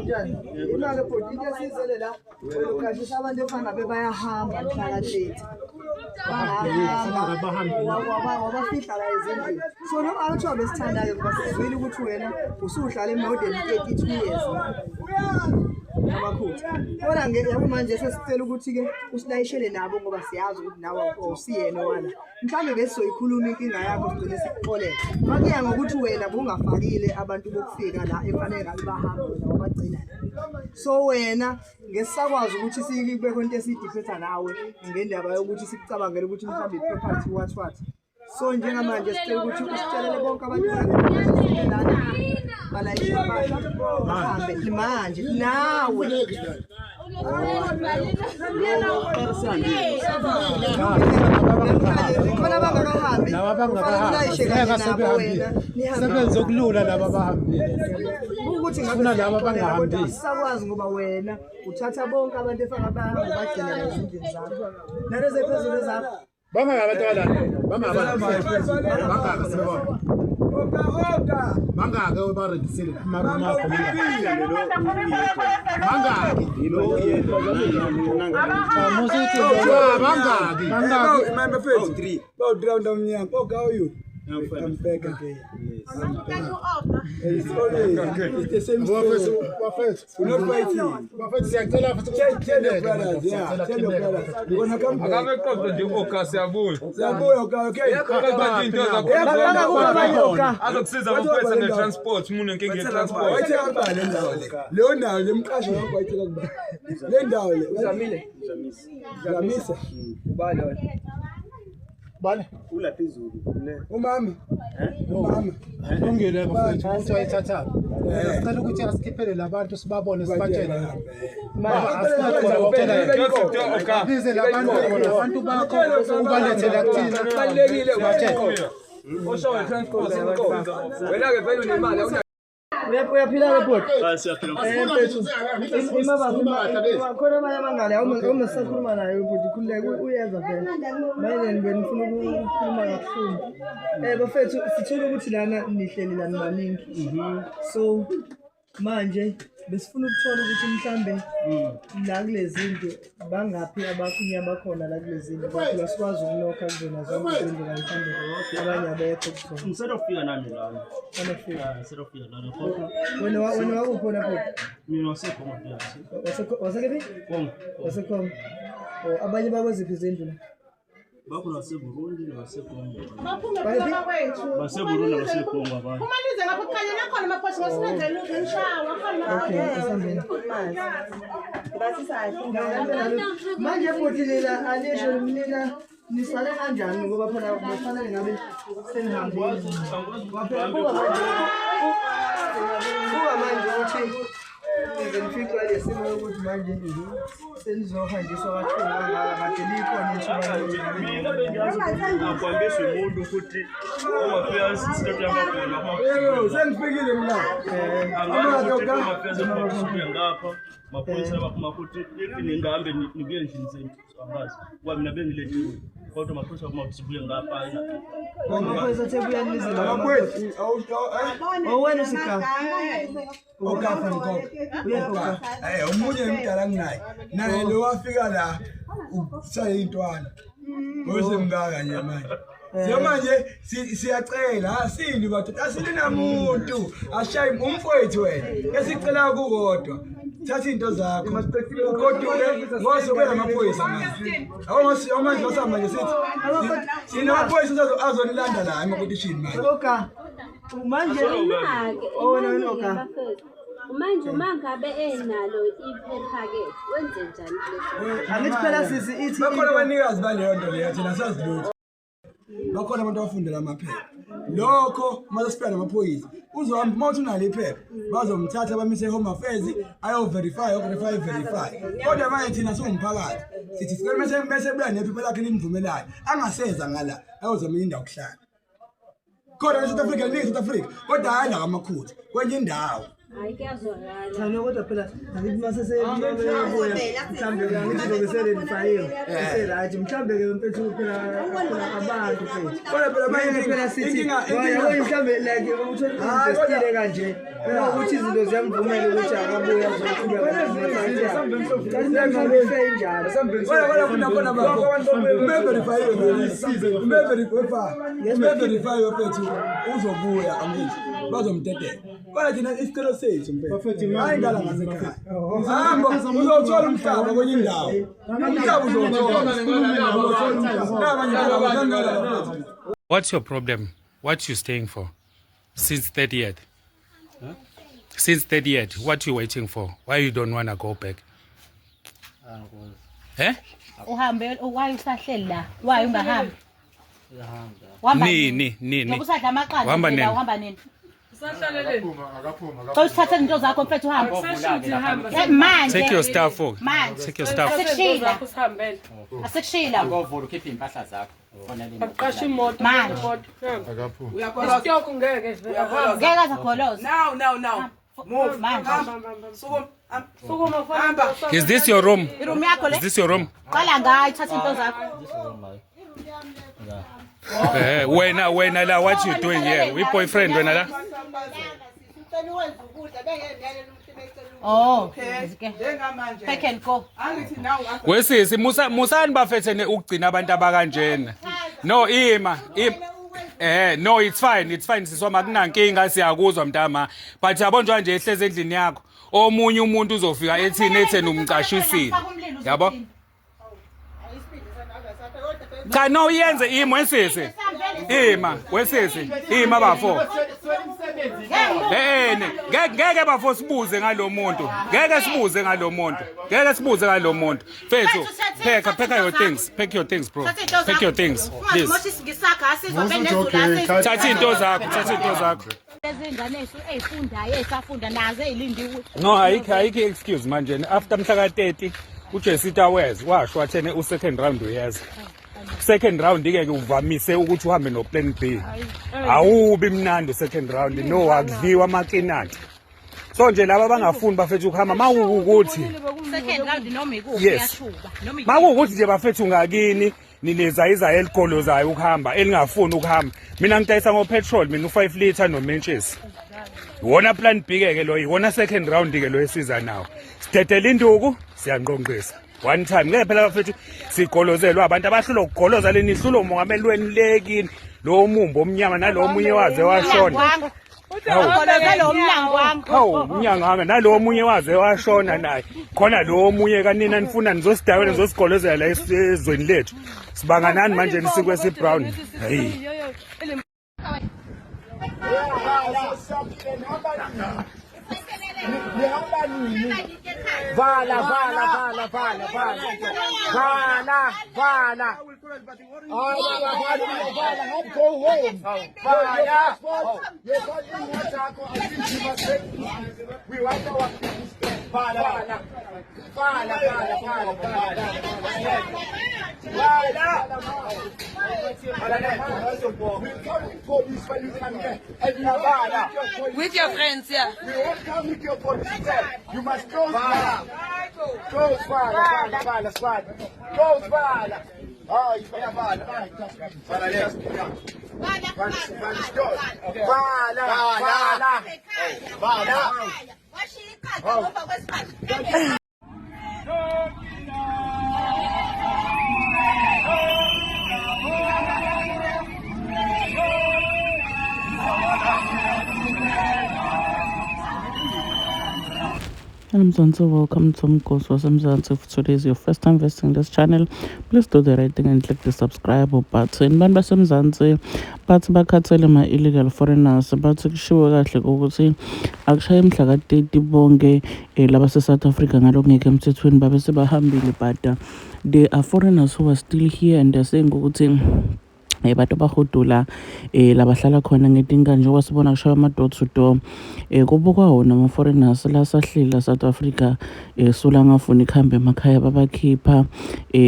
Njani? Imali futhi into esizele la uqashisa abantu efana bebayahamba mhla wabafihla la ezindlini. So noma awuthobe esithandayo ngoba sizwile ukuthi wena usuhlala emodern 32 years. Abakhulu. Kodwa yabo manje sesicela ukuthi ke usilayishele nabo ngoba siyazi ukuthi nawe usiyena wala. Mhlawumbe bese soyikhuluma inkinga yakho sigcine sikuxolela. Makuya ngokuthi wena bungafakile abantu bokufika la efanele ngabe bahamba nabo bagcina. So wena ngesakwazi ukuthi sikubekho into esidiphetha nawe ngendaba yokuthi sikucabangele ukuthi mhlawumbe iproperty what. So njengamanje sicela ukuthi usitshelele bonke abantu lana balayisha bahambe manje nawe sebenza okulula laba abahambile ukuthi ngifuna laba abangahambile sakwazi ngoba wena uthatha bonke abantu efaka bahamba bagcina ezindlini zakho nalezi phezulu zakho bangabantu bangaka obaredisile amaruma akho I'm back again. It's the same story. We're not fighting. Tell your brothers, yeah. Tell your brothers. We're gonna come Bale ula phezulu kule umama ungile bafethu ukuthi wayithatha sicela ukuthi asikhiphele labantu sibabone sibatshele bize labantu bakho ubalethele kuthina kubalekile batshele osho transport wena ke vele unemali uyaphila ke bot khona abanye abangale awume sisakhuluma naye ukuthi khululeke uyenza vele manje benifuna ukukhuluma kabuhlungu bafethu sithola ukuthi lana nihleli lana baningi so manje besifuna ukuthola ukuthi mhlambe la kulezi zinto bangaphi abafunyi abakhona la kulezi zinto ngoba sikwazi ukunokha kuzona zonke izinto mhlambe abanye abekho kuzona instead of fear nani la instead of fear nani wena wakuphona pho mina wasekhona wasekethi wasekhona abanye bakweziphi izindlu bakho Burundi nasekongo Burundi nasekongo abantu uma nize ngapha kukhanya nakhona amaphosi ngasinenzela ngishawa manje futhi lela alisho mina nisale kanjani ngoba phela kufanele ngabe senihambile kuba manje uthi ngizofica lesimo ukuthi manje senizohanjiswa kakhulu kade likhona ithuba akwambiswe umuntu ukuthi uma fika sisithathu yamakhona sengifikile mina amadoda ngapha maphoyisa baphuma ukuthi ningahambe nibuye endlini angazi kuba mina bengilethe kodwa maphoyisa baphuma sibuye ngapha maphoyisa thebuya nizela amakhwethi wena sika ukafa ngoko uyakoka umunye emdala nginaye naye lo wafika la usaye intwana osemngaka nje manje manje siyacela asindi bathu asilina umuntu ashaye umfowethu wena esicela kukodwa thatha into zakho ugoduke ngosokwela amaphoyisa manje awamanje losamba nje sithi sinamaphoyisa azonilanda la emakotishini manje oka manje ononoka manje mangabe enalo iphepha-ke wenze njani leso angithi phela sisi ithi bakhona abanikazi baleyo nto leyo thina sazi lutho bakhona abantu abafundela amaphepha lokho masesifika namaphoyisa uzohamba uma uthi unalo iphepha bazomthatha bamise home affairs verify kodwa manje thina siwumphakathi sithi sicela mese buya nephepha lakhe limvumelayo angaseza ngala ayozama indawo kuhlala kodwa eSouth Africa kodwa hayi la amakhutha kwenye indawo Hayi kuyazwakala. Cha no kodwa phela angithi masesebuya mhlambe ke angithi lokesele lifayiwe. Right mhlambe ke mfethu phela abantu mfethu. Kodwa phela manje phela sithi inkinga mhlambe like uthola investile kanje. Ukuthi izinto ziyamvumela ukuthi akabuye azoqhubeka Kodwa khona bakho verify wethu uzobuya angithi bazomdedela. Kodwa thina isicelo sethu mfethu hayi ngala ngasekhaya. Hamba uzothola umhlaba kwenye indawo. Umhlaba uzothola. What's your problem? What you staying for? Since 30th? Huh? Since 30th, what you waiting for? Why you don't want to go back? Eh? Uhambe why usahleli la? Why ungahambi? Nini. Nokusadla amaqanda Uhamba nini? uhamba nini? Xa usithathe into zakho mfethu uhamba. Manje. Take your stuff for. Take your stuff. Asikushila. Ngovula ukhipha impahla zakho. Aqasha imoto. Uyakholwa. Stoko ngeke. Ngeke azakholose. Now. Move. Manje. Sukuma mfana. Is this your room? Iroom yakho le. Is this your room? Qala ngayi thatha into zakho. Wena la, what you doing here? We boyfriend wena la? Oh, Pack and go. Wesisi musani bafethene ukugcina abantu abakanjena. No ima. No, it's fine sisoma kunankinga siyakuzwa mntama. But yabo nje ehleze endlini yakho. Omunye umuntu uzofika ethini etheni umcashisile. Yabo? Cha no yenze imo wesisi. Ima bafo. Ngeke bafo sibuze ngalomuntu. Ngeke sibuze ngalomuntu. Fethu, pack your things. Pack your things, bro. Pack your things. Please. Thatha into zakho. Ezingane ezifundayo ezafunda nazo ezilindiwe. No, ayikho excuse manje. After mhla ka30 uJesita Wes washo wathene u2nd round uyeza. Second round ke uvamise ukuthi uhambe no plan B. Awubi mnandi second round no akudliwa amakinati. So nje laba bangafuni bafethu ukuhamba mawukuthi Second round noma ikuphi yashuba. Mawukuthi nje bafethu ngakini nileza eligolo zayo ukuhamba elingafuni ukuhamba. Mina ngidayisa ngo petrol mina u5 liter no menches. Wona plan B ke lo yiwona second round ke lo esiza nawo. Sidedela induku siyanqonqisa. One time ngeke phela bafethu sigolozelwa abantu abahlula ukugoloza leni ihlulo umongameli wenu lekini lo umumbo omnyama nalo munye waze washona. Umnyanga wami nalo munye waze washona naye. Khona lo munye kanina nifuna nizosidawela nizosigolozela la ezweni lethu. Sibanganani manje nisikwe si brown. Hey. Vala. Go home. We want our Vala. With your friends, yeah. We won't come with your police. You must close Vala. Close Vala. Close Vala. Oh, you better Vala. Vala. Hello Mzansi, welcome to Mkosi Mzansi. If today is your first time visiting this channel, please do the right thing and click the subscribe button. Bantu basemzansi bathi bakhathele ma illegal foreigners bathi kushiwo kahle ukuthi akushaya imhla ka30 bonke laba se South Africa ngalokungeke emthethweni babe sebahambile, but there are foreigners who are still here and they're saying ukuthi bantu bahudula labahlala khona ngetinka nje wasibona kushaya ama door to door kubo kwawona ama foreigners la sahlila South Africa sula ngafuni ikhambe emakhaya babakhipha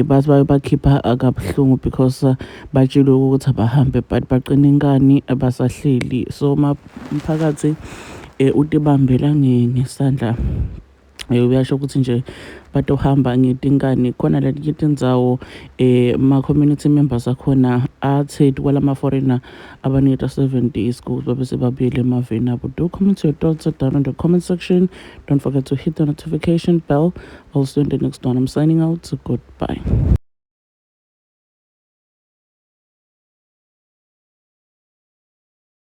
bathi bayabakhipha akabuhlungu because batshilo ukuthi abahambe but baqina inkani abasahleli. So umphakathi utibambela ngesandla uyasho ukuthi nje batohamba ngetinkani khona letinye tindzawo ma-community members akhona atheti kwalama-foreigner abanita 7 days ukuthi babe sebabuyele emaveni abo. Do comment your thoughts down in the comment section. Don't forget to hit the notification bell. I'll see you in the next one. I'm signing out. Goodbye.